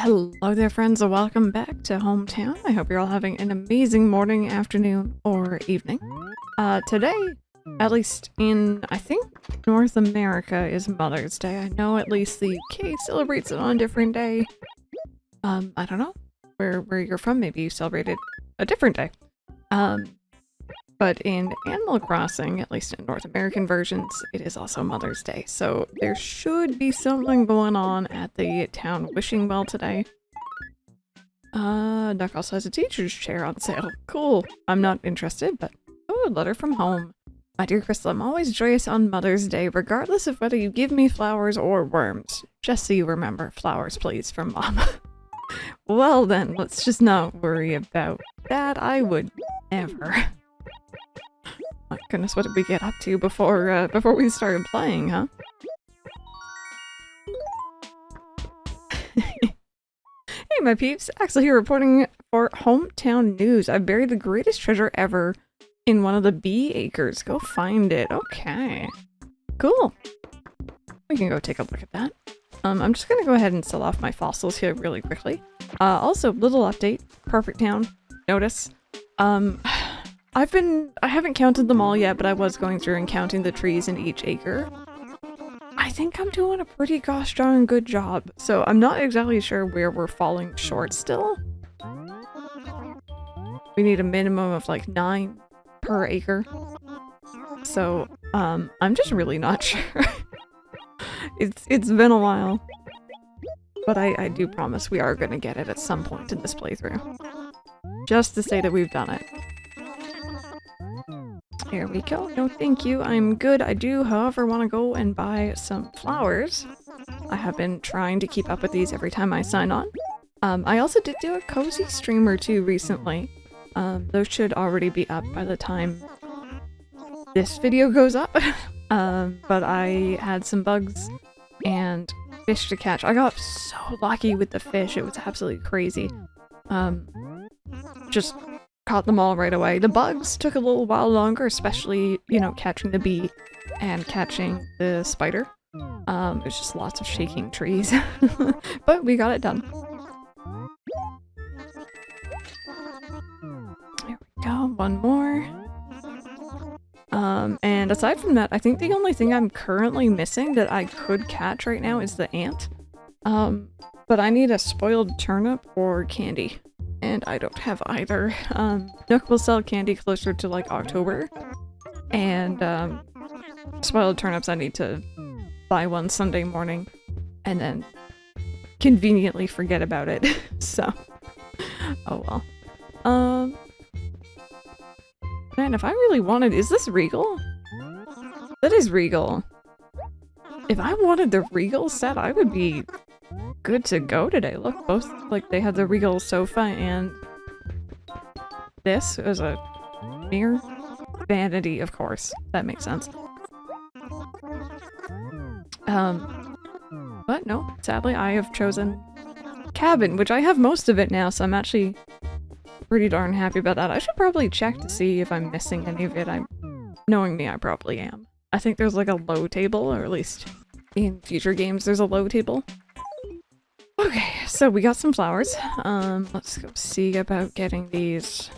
Hello there friends, and welcome back to Hometown. I hope you're all having an amazing morning, afternoon, or evening. Today, at least in, I think, North America is Mother's Day. I know at least the UK celebrates it on a different day. I don't know where you're from, maybe you celebrate it a different day. But in Animal Crossing, at least in North American versions, it is also Mother's Day. So there should be something going on at the town wishing well today. Duck also has a teacher's chair on sale. Cool. I'm not interested, but oh, a letter from home. My dear Crystal, I'm always joyous on Mother's Day, regardless of whether you give me flowers or worms. Just so you remember, flowers please from Mom. Well then, let's just not worry about that. I would never. My goodness, what did we get up to before we started playing, huh? Hey my peeps, Axel here reporting for Hometown News. I've buried the greatest treasure ever in one of the bee acres. Go find it. Okay. Cool. We can go take a look at that. I'm just gonna go ahead and sell off my fossils here really quickly. Also, little update. Perfect Town. Notice. I haven't counted them all yet, but I was going through and counting the trees in each acre. I think I'm doing a pretty gosh darn good job, so I'm not exactly sure where we're falling short still. We need a minimum of like 9 per acre. So, I'm just really not sure. It's been a while. But I do promise we are gonna get it at some point in this playthrough. Just to say that we've done it. Here we go. No, thank you. I'm good. I do, however, want to go and buy some flowers. I have been trying to keep up with these every time I sign on. I also did do a cozy stream or two recently. Those should already be up by the time this video goes up. But I had some bugs and fish to catch. I got so lucky with the fish. It was absolutely crazy. Just caught them all right away. The bugs took a little while longer, especially, you know, catching the bee and catching the spider. There's just lots of shaking trees. But we got it done. There we go, one more. And aside from that, I think the only thing I'm currently missing that I could catch right now is the ant. But I need a spoiled turnip or candy. And I don't have either. Nook will sell candy closer to like October. And spoiled turnips I need to buy one Sunday morning. And then conveniently forget about it. So, oh well. Man, if I really wanted, is this Regal? That is Regal. If I wanted the Regal set, I would be good to go today. Look, both, like, they had the Regal sofa and this as a mere vanity, of course. That makes sense. But no, sadly I have chosen cabin, which I have most of it now, so I'm actually pretty darn happy about that. I should probably check to see if I'm missing any of it. Knowing me, I probably am. I think there's like a low table, or at least in future games there's a low table. Okay, so we got some flowers. Let's go see about getting these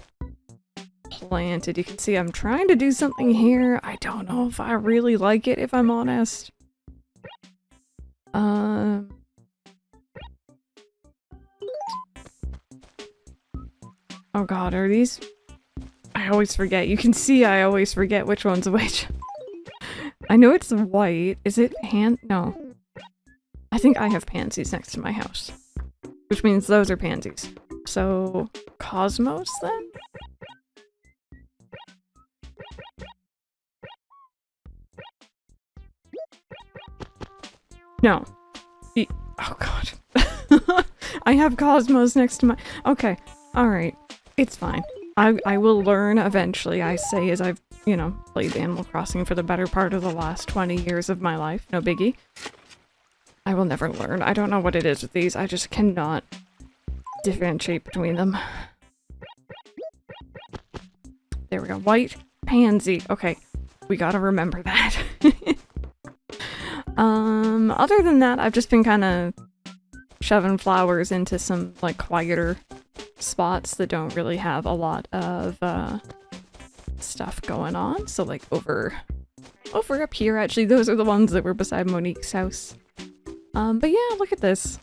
planted. You can see I'm trying to do something here. I don't know if I really like it, if I'm honest. Oh god, are these... I always forget. You can see I always forget which one's which. I know it's white. Is it no. I think I have pansies next to my house. Which means those are pansies. So, Cosmos then? No. Oh god. I have Cosmos next to my... Okay, alright. It's fine. I will learn eventually, I say, as I've, you know, played Animal Crossing for the better part of the last 20 years of my life. No biggie. I will never learn. I don't know what it is with these. I just cannot differentiate between them. There we go. White pansy. Okay. We gotta remember that. Other than that, I've just been kind of shoving flowers into some like quieter spots that don't really have a lot of stuff going on. So like over up here, actually, those are the ones that were beside Monique's house. But yeah, look at this.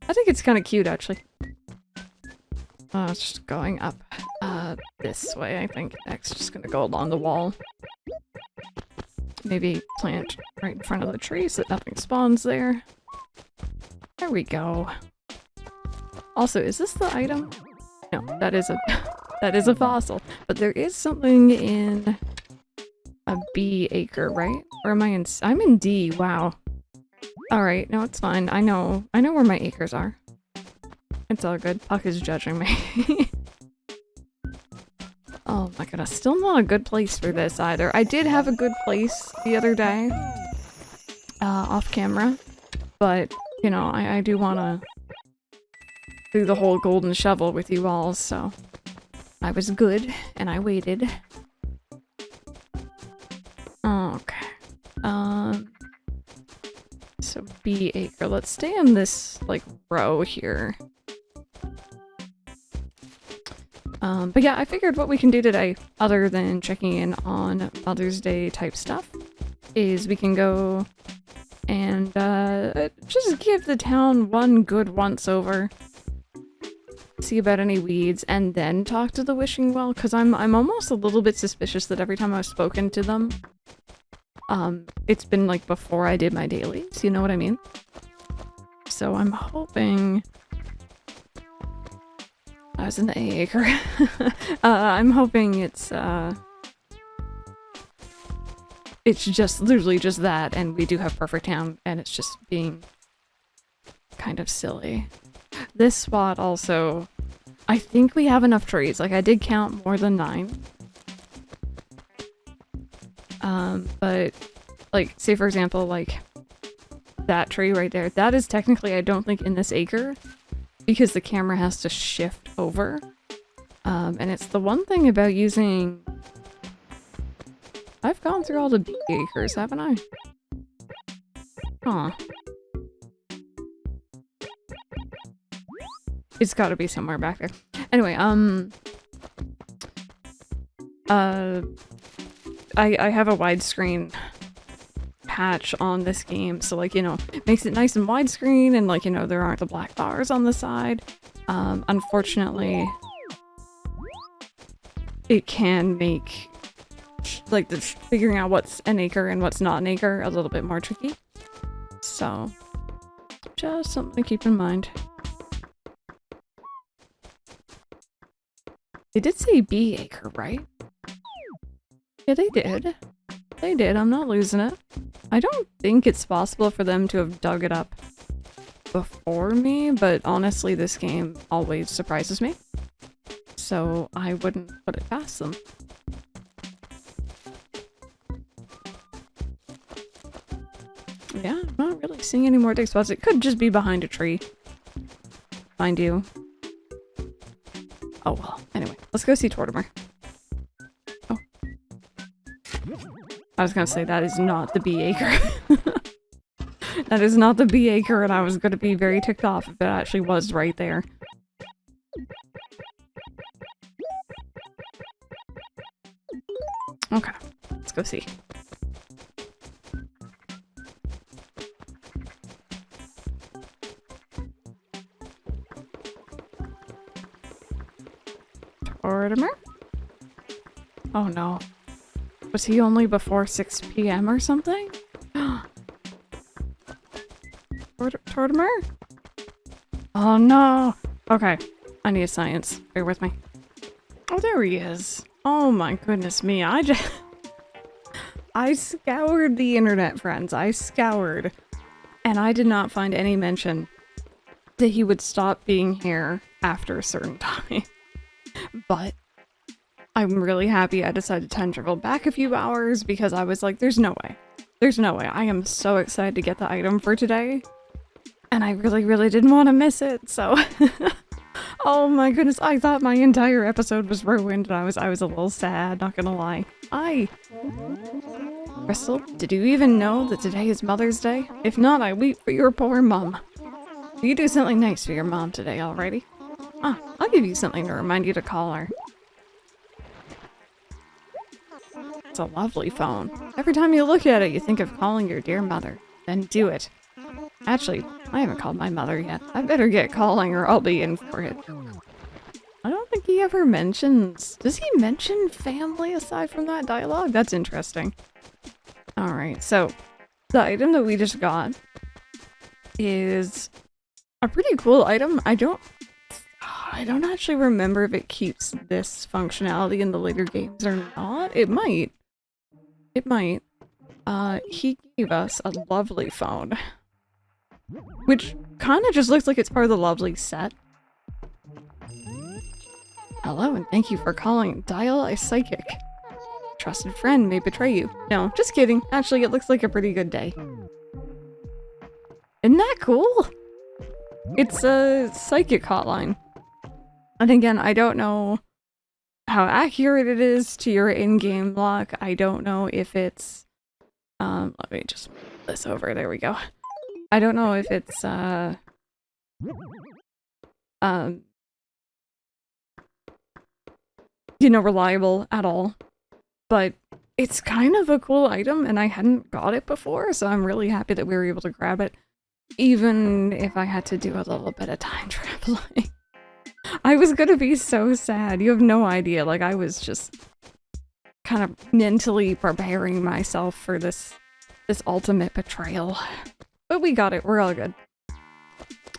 I think it's kind of cute, actually. It's just going up this way, I think. Next, just gonna go along the wall. Maybe plant right in front of the tree so that nothing spawns there. There we go. Also, is this the item? No, that is a that is a fossil. But there is something in a B acre, right? Or am I in? I'm in D. Wow. All right, no, it's fine. I know where my acres are. It's all good. Puck is judging me. Oh my goodness, still not a good place for this either. I did have a good place the other day, off camera, but you know, I do want to do the whole golden shovel with you all, so I was good and I waited. Okay. So B acre. Let's stay in this like row here. But yeah, I figured what we can do today, other than checking in on Mother's Day type stuff, is we can go and just give the town one good once over, see about any weeds, and then talk to the wishing well, because I'm almost a little bit suspicious that every time I've spoken to them, it's been like before I did my dailies, you know what I mean? So I'm hoping... I was in the A acre. I'm hoping it's just literally just that, and we do have perfect town, and it's just being kind of silly. This spot also, I think we have enough trees. Like, I did count more than 9. But, like, say for example, like, that tree right there, that is technically, I don't think, in this acre, because the camera has to shift over. And it's the one thing about using... I've gone through all the B acres, haven't I? Huh. It's gotta be somewhere back there. Anyway, I have a widescreen patch on this game, so like, you know, makes it nice and widescreen, and like, you know, there aren't the black bars on the side. Unfortunately, it can make like the figuring out what's an acre and what's not an acre a little bit more tricky. So, just something to keep in mind. They did say B acre, right? Yeah, they did. They did, I'm not losing it. I don't think it's possible for them to have dug it up before me, but honestly, this game always surprises me. So I wouldn't put it past them. Yeah, I'm not really seeing any more dig spots. It could just be behind a tree. Mind you. Oh well, anyway, let's go see Tortimer. Oh. I was gonna say, that is not the B acre. That is not the B acre, and I was gonna be very ticked off if it actually was right there. Okay, let's go see. Tortimer? Oh no. Was he only before 6 p.m. or something? Tortimer? Oh no! Okay, I need science. Bear with me. Oh, there he is. Oh my goodness me, I scoured the internet, friends. I scoured. And I did not find any mention that he would stop being here after a certain time. But I'm really happy I decided to time travel back a few hours, because I was like, there's no way. There's no way. I am so excited to get the item for today. And I really, really didn't want to miss it, so... Oh my goodness, I thought my entire episode was ruined, and I was a little sad, not gonna lie. Crystal, did you even know that today is Mother's Day? If not, I weep for your poor mum. You do something nice for your mom today, alrighty? Ah, I'll give you something to remind you to call her. It's a lovely phone. Every time you look at it, you think of calling your dear mother. Then do it. Actually, I haven't called my mother yet. I better get calling or I'll be in for it. I don't think he ever mentions... Does he mention family aside from that dialogue? That's interesting. Alright, so the item that we just got is a pretty cool item. I don't actually remember if it keeps this functionality in the later games or not. It might. It might. He gave us a lovely phone, which kind of just looks like it's part of the lovely set. Hello, and thank you for calling. Dial a psychic. Trusted friend may betray you. No, just kidding. Actually, it looks like a pretty good day. Isn't that cool? It's a psychic hotline. And again, I don't know how accurate it is to your in-game lock. I don't know if it's... let me just move this over. There we go. I don't know if it's, you know, reliable at all. But it's kind of a cool item, and I hadn't got it before, so I'm really happy that we were able to grab it. Even if I had to do a little bit of time traveling. I was gonna be so sad. You have no idea. Like, I was just kind of mentally preparing myself for this ultimate betrayal. But we got it. We're all good.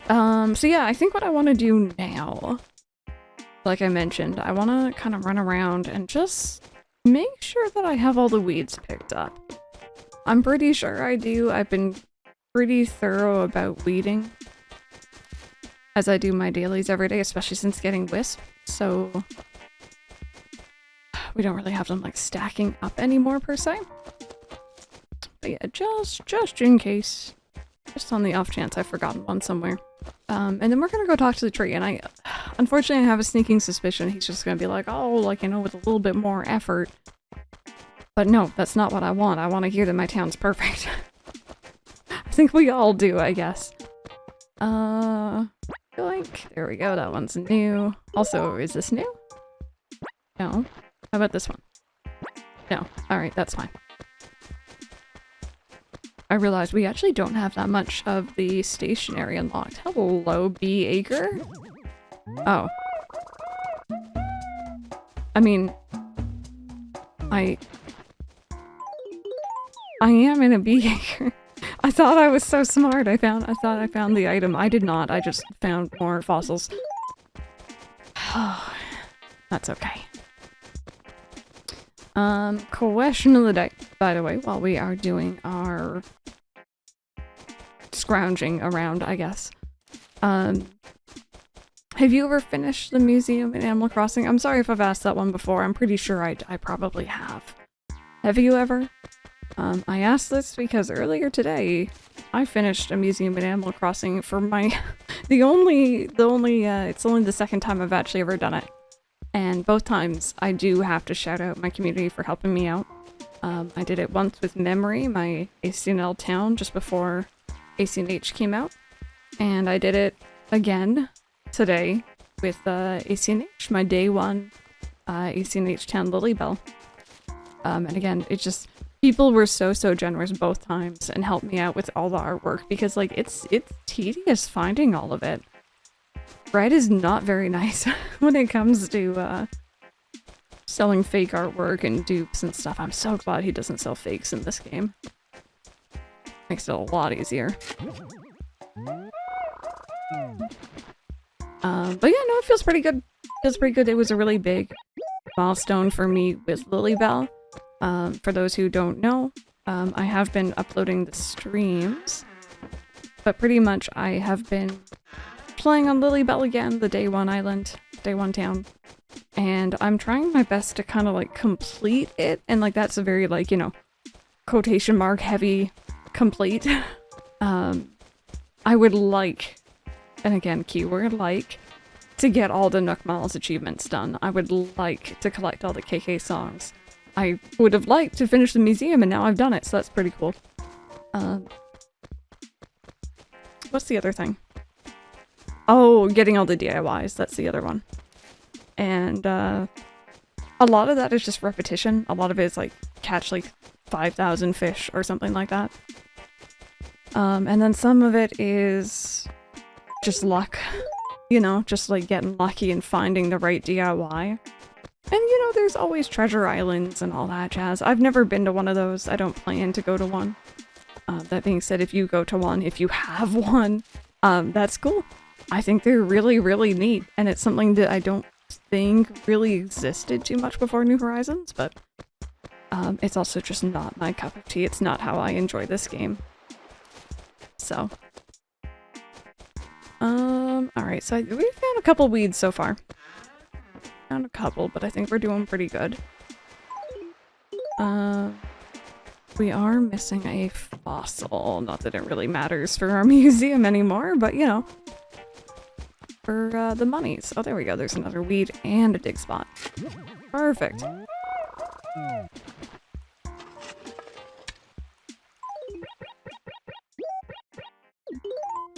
So yeah, I think what I want to do now, like I mentioned, I want to kind of run around and just make sure that I have all the weeds picked up. I'm pretty sure I do. I've been pretty thorough about weeding as I do my dailies every day, especially since getting Wisp, so we don't really have them like stacking up anymore per se. But yeah, just in case, just on the off chance I've forgotten one somewhere. And then we're gonna go talk to the tree, and unfortunately I have a sneaking suspicion he's just gonna be like, oh, like, you know, with a little bit more effort. But no, that's not what I want. I want to hear that my town's perfect. I think we all do, I guess. Like, there we go, that one's new. Also, is this new? No. How about this one? No. Alright, that's fine. I realized we actually don't have that much of the stationery unlocked. Hello, bee acre? Oh. I mean... I am in a bee acre. I thought I was so smart. I thought I found the item. I did not. I just found more fossils. That's okay. Question of the day, by the way, while we are doing our scrounging around, I guess. Have you ever finished the museum in Animal Crossing? I'm sorry if I've asked that one before. I'm pretty sure I probably have. Have you ever? I asked this because earlier today, I finished a museum in Animal Crossing for my... it's only the second time I've actually ever done it. And both times, I do have to shout out my community for helping me out. I did it once with Memory, my ACNL town, just before ACNH came out. And I did it again today with ACNH, my day one ACNH town Lilybell. And again, it just... People were so generous both times and helped me out with all the artwork because, like, it's tedious finding all of it. Brad is not very nice when it comes to selling fake artwork and dupes and stuff. I'm so glad he doesn't sell fakes in this game. Makes it a lot easier. But yeah, no, it feels pretty good. Feels pretty good. It was a really big milestone for me with Lilybell. For those who don't know, I have been uploading the streams, but pretty much I have been playing on Lilybell again, the day one island, day one town, and I'm trying my best to kind of like complete it, and like that's a very like, you know, quotation mark heavy complete. I would like, and again, keyword like, to get all the Nook Miles achievements done. I would like to collect all the KK songs. I would have liked to finish the museum, and now I've done it, so that's pretty cool. What's the other thing? Oh, getting all the DIYs, that's the other one. And a lot of that is just repetition. A lot of it is like catch like 5,000 fish or something like that. And then some of it is just luck, you know, just like getting lucky and finding the right DIY. And you know, there's always treasure islands and all that jazz. I've never been to one of those. I don't plan to go to one. That being said, if you go to one, if you have one, that's cool. I think they're really, really neat. And it's something that I don't think really existed too much before New Horizons, but it's also just not my cup of tea. It's not how I enjoy this game. So. Alright, so we found a couple weeds so far. Found a couple, but I think we're doing pretty good. We are missing a fossil. Not that it really matters for our museum anymore, but you know. For the monies. Oh, there we go. There's another weed and a dig spot. Perfect.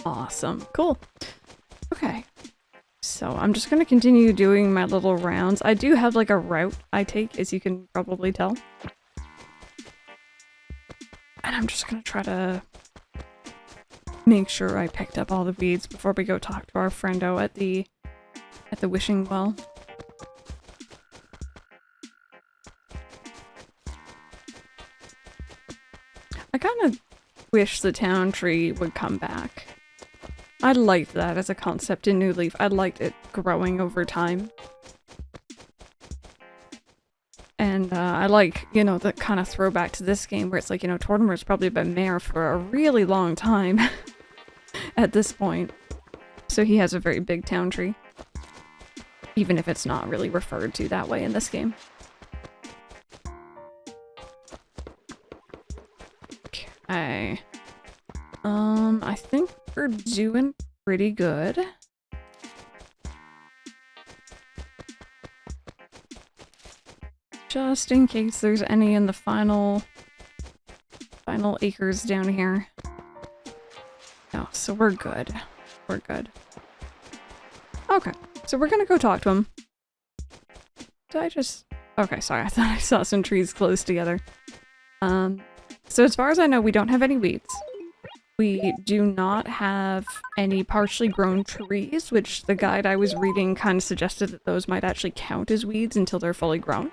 Awesome. Cool. Okay. So I'm just going to continue doing my little rounds. I do have like a route I take, as you can probably tell. And I'm just going to try to make sure I picked up all the weeds before we go talk to our friendo at the wishing well. I kind of wish the town tree would come back. I liked that as a concept in New Leaf. I liked it growing over time. And I like, you know, the kind of throwback to this game where it's like, you know, Tortimer's probably been mayor for a really long time at this point. So he has a very big town tree. Even if it's not really referred to that way in this game. Okay. I think we're doing pretty good. Just in case there's any in the final acres down here. No, so we're good. We're good. Okay, so we're gonna go talk to him. Did I just... Okay, sorry, I thought I saw some trees close together. So as far as I know, we don't have any weeds. We do not have any partially grown trees, which the guide I was reading kind of suggested that those might actually count as weeds until they're fully grown.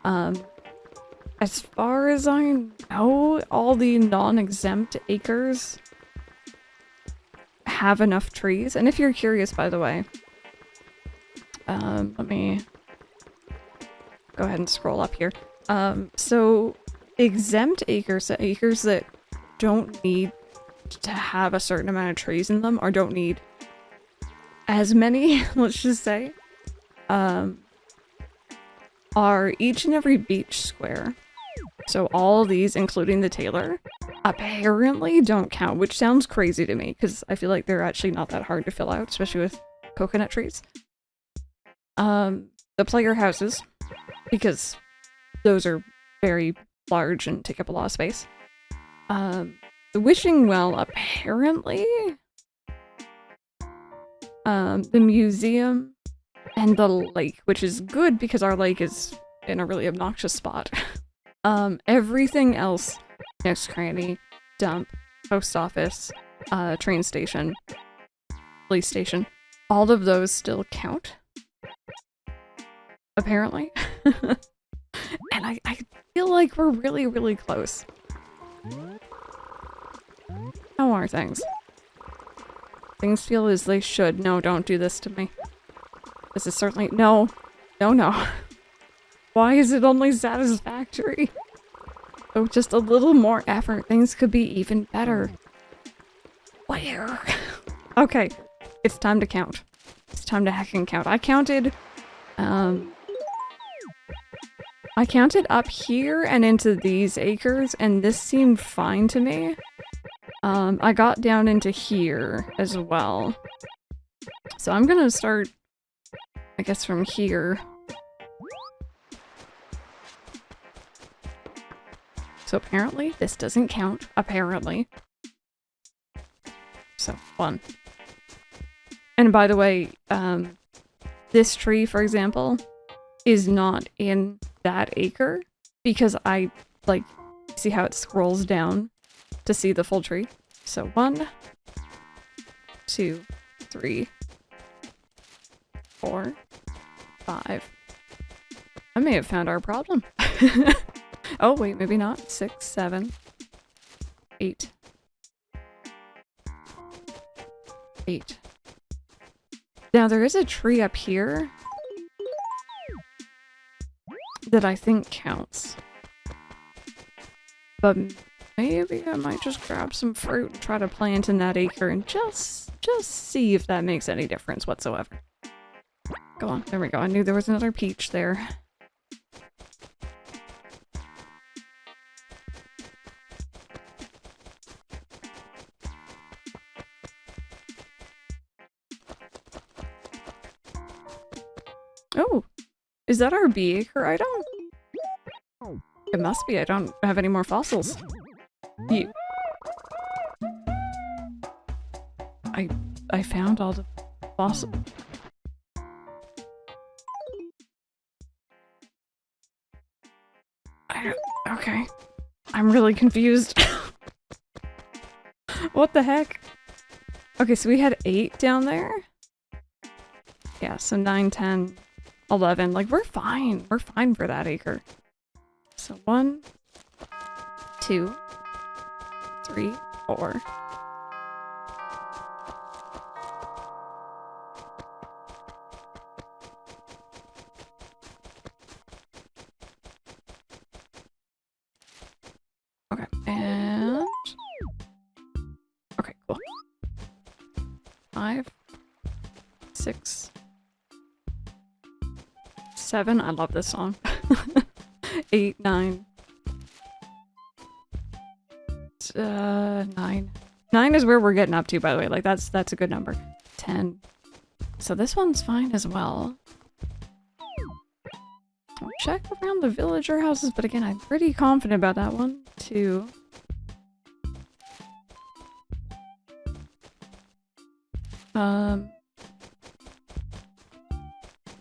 As far as I know, all the non-exempt acres have enough trees. And if you're curious, by the way, let me go ahead and scroll up here. So exempt acres, so acres that don't need to have a certain amount of trees in them, or don't need as many, let's just say, are each and every beach square. So all these, including the Taylor, apparently don't count, which sounds crazy to me, because I feel like they're actually not that hard to fill out, especially with coconut trees. The player houses, because those are very large and take up a lot of space. The wishing well, apparently, the museum, and the lake, which is good because our lake is in a really obnoxious spot. Everything else, next cranny, dump, post office, train station, police station, all of those still count. Apparently. And I feel like we're really, really close. How are things? Things feel as they should. No, don't do this to me. This is certainly- no. No, no. Why is it only satisfactory? Oh, just a little more effort. Things could be even better. Where? Okay. It's time to count. It's time to heckin' count. I counted up here and into these acres, and this seemed fine to me. I got down into here as well. So I'm gonna start, I guess, from here. So apparently this doesn't count, apparently. So, 1. And by the way, this tree, for example, is not in that acre because I, like, see how it scrolls down to see the full tree? So 1, 2, 3, 4, 5. I may have found our problem. Oh, wait, maybe not. 6, 7, 8. 8. Now, there is a tree up here that I think counts. But maybe I might just grab some fruit and try to plant in that acre and just see if that makes any difference whatsoever. Go on. There we go. I knew there was another peach there. Oh, is that our bee acre item? It must be. I don't have any more fossils. I found all the fossils. Okay. I'm really confused. What the heck? Okay, so we had 8 down there? Yeah, so 9, 10, 11. Like, we're fine. We're fine for that acre. So 1, 2, 3, 4. Okay, and... Okay, cool. 5, 6, 7. I love this song. 8, 9. 9. 9 is where we're getting up to, by the way. Like, that's a good number. 10. So this one's fine as well. I'll check around the villager houses, but again, I'm pretty confident about that one. 2.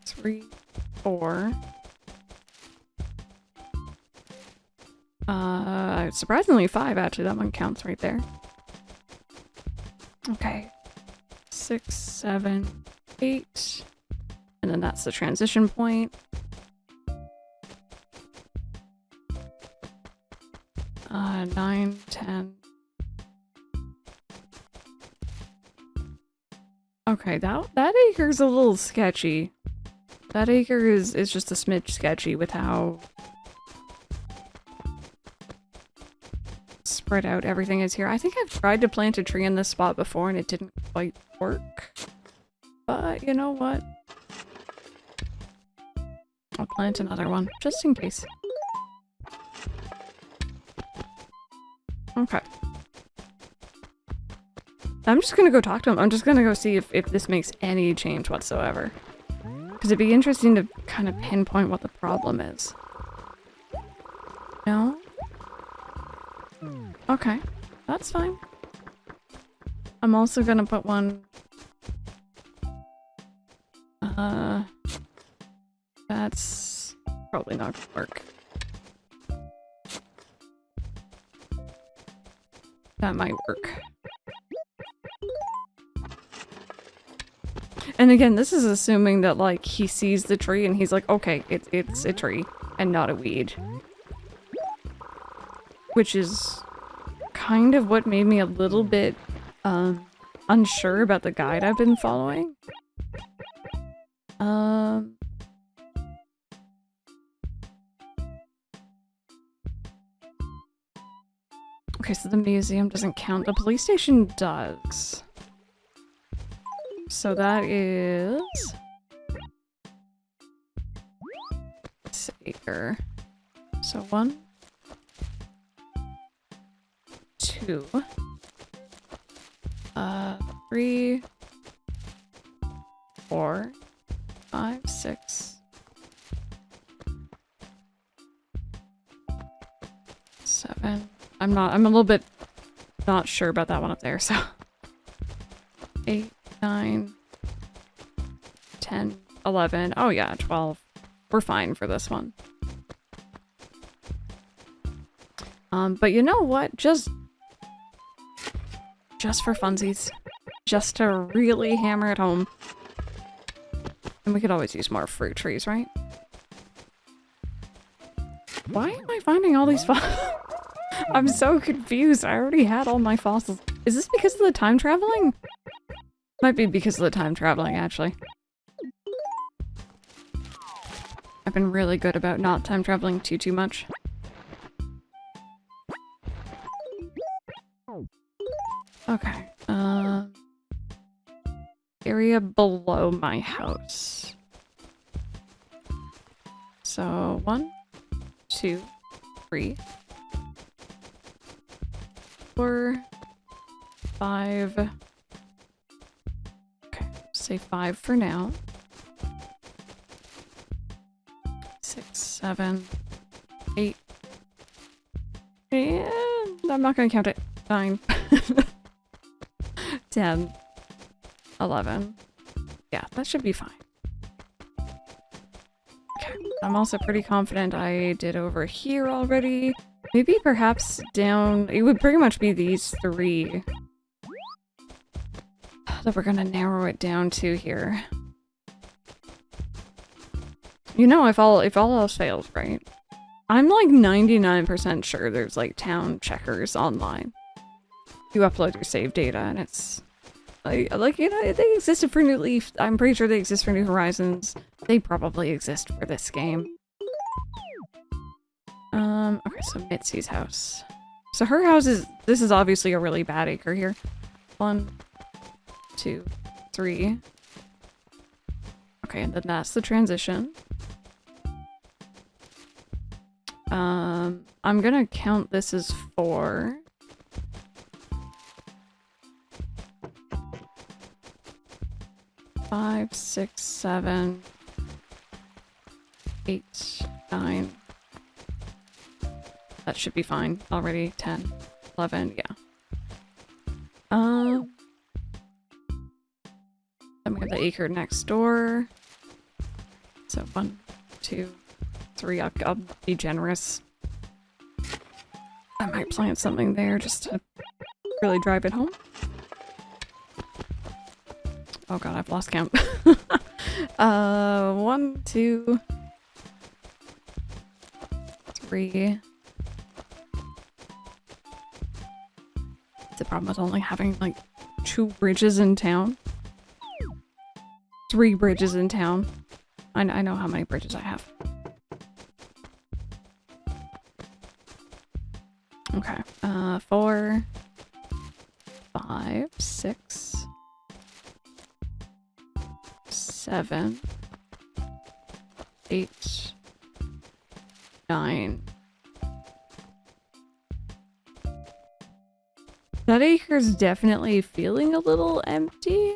3, 4. Surprisingly 5, actually. That one counts right there. Okay. 6, 7, 8. And then that's the transition point. 9, 10. Okay, that acre's a little sketchy. That acre is just a smidge sketchy with how spread out everything is here. I think I've tried to plant a tree in this spot before and it didn't quite work. But you know what? I'll plant another one, just in case. Okay. I'm just gonna go talk to him. I'm just gonna go see if this makes any change whatsoever. Because it'd be interesting to kind of pinpoint what the problem is. No? Okay. That's fine. I'm also gonna put one... That's probably not gonna work. That might work. And again, this is assuming that, like, he sees the tree and he's like, okay, it's a tree and not a weed. Which is kind of what made me a little bit unsure about the guide I've been following. Okay, so the museum doesn't count. The police station does. So that is... this acre. So 1, 2, 3, 4, 5, 6, 7. I'm a little bit not sure about that one up there, so 8, 9, 11. Oh yeah, 12. We're fine for this one. But you know what? Just for funsies. Just to really hammer it home. And we could always use more fruit trees, right? Why am I finding all these fossils? I'm so confused. I already had all my fossils. Is this because of the time traveling? Might be because of the time traveling, actually. I've been really good about not time traveling too much. Okay. Area below my house. So 1, 2, 3, 4, 5. Okay, say 5 for now. 6, 7, 8. And I'm not gonna count it. 9. 10. 11. Yeah, that should be fine. Okay, I'm also pretty confident I did over here already. Maybe perhaps down... It would pretty much be these 3 that we're gonna narrow it down to here. You know, if all else fails, right? I'm like 99% sure there's like town checkers online. You upload your save data and it's... Like, you know, they existed for New Leaf. I'm pretty sure they exist for New Horizons. They probably exist for this game. Okay, so Mitzi's house. So her house is... This is obviously a really bad acre here. 1, 2, 3. Okay, and then that's the transition. I'm gonna count this as 4. Five, 6, 7, 8, 9. That should be fine. Already 10, 11, yeah. Then we have the acre next door. So 1, 2, 3. I'll be generous. I might plant something there just to really drive it home. Oh god, I've lost count. 1, 2, 3. The problem with only having like 2 bridges in town. 3 bridges in town. I know how many bridges I have. Okay. 4, 5, 6. 7, 8, 9. That acre's definitely feeling a little empty.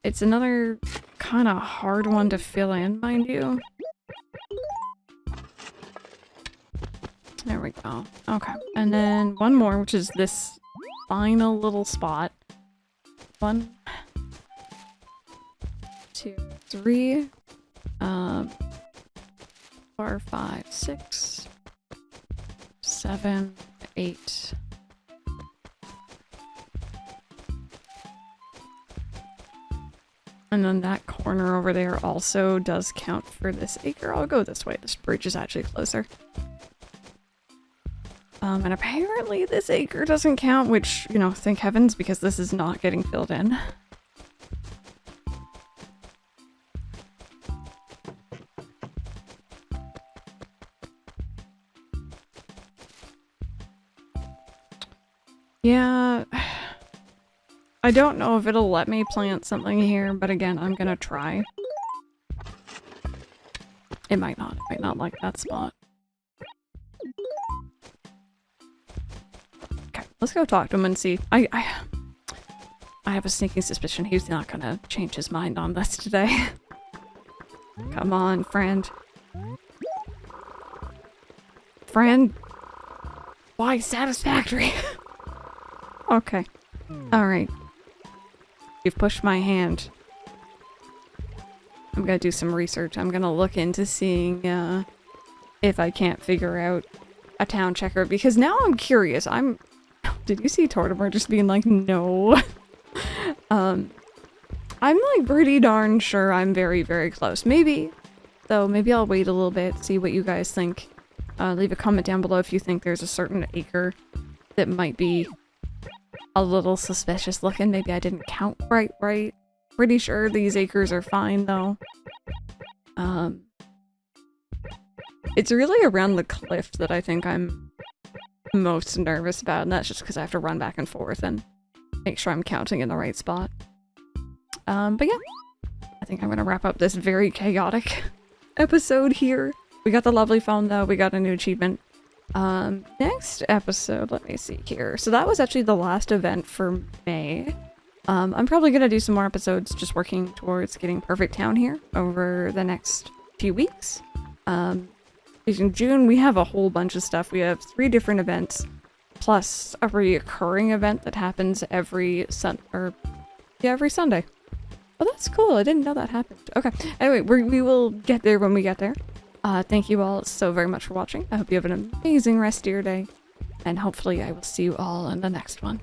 It's another kind of hard one to fill in, mind you. There we go. Okay. And then one more, which is this final little spot. 1, 2, 3, 4, 5, 6, 7, 8. And then that corner over there also does count for this acre. I'll go this way. This bridge is actually closer. And apparently this acre doesn't count, which, you know, thank heavens, because this is not getting filled in. Yeah, I don't know if it'll let me plant something here, but again, I'm gonna try. It might not. It might not like that spot. Okay, let's go talk to him and see. I have a sneaking suspicion he's not gonna change his mind on this today. Come on, friend. Friend? Why satisfactory? Okay. Alright. You've pushed my hand. I'm gonna do some research. I'm gonna look into seeing if I can't figure out a town checker, because now I'm curious. Did you see Tortimer just being like, no? I'm like pretty darn sure I'm very, very close. Maybe, though, maybe I'll wait a little bit, see what you guys think. Leave a comment down below if you think there's a certain acre that might be a little suspicious looking. Maybe I didn't count right. Pretty sure these acres are fine, though. It's really around the cliff that I think I'm most nervous about, and that's just because I have to run back and forth and make sure I'm counting in the right spot. But yeah, I think I'm gonna wrap up this very chaotic episode here. We got the lovely phone, though. We got a new achievement. Next episode, let me see here. So that was actually the last event for May. I'm probably gonna do some more episodes just working towards getting Perfect Town here over the next few weeks. In June, we have a whole bunch of stuff. We have 3 different events, plus a recurring event that happens every Sunday. Oh, that's cool. I didn't know that happened. Okay. Anyway, we will get there when we get there. Thank you all so very much for watching. I hope you have an amazing rest of your day, and hopefully I will see you all in the next one.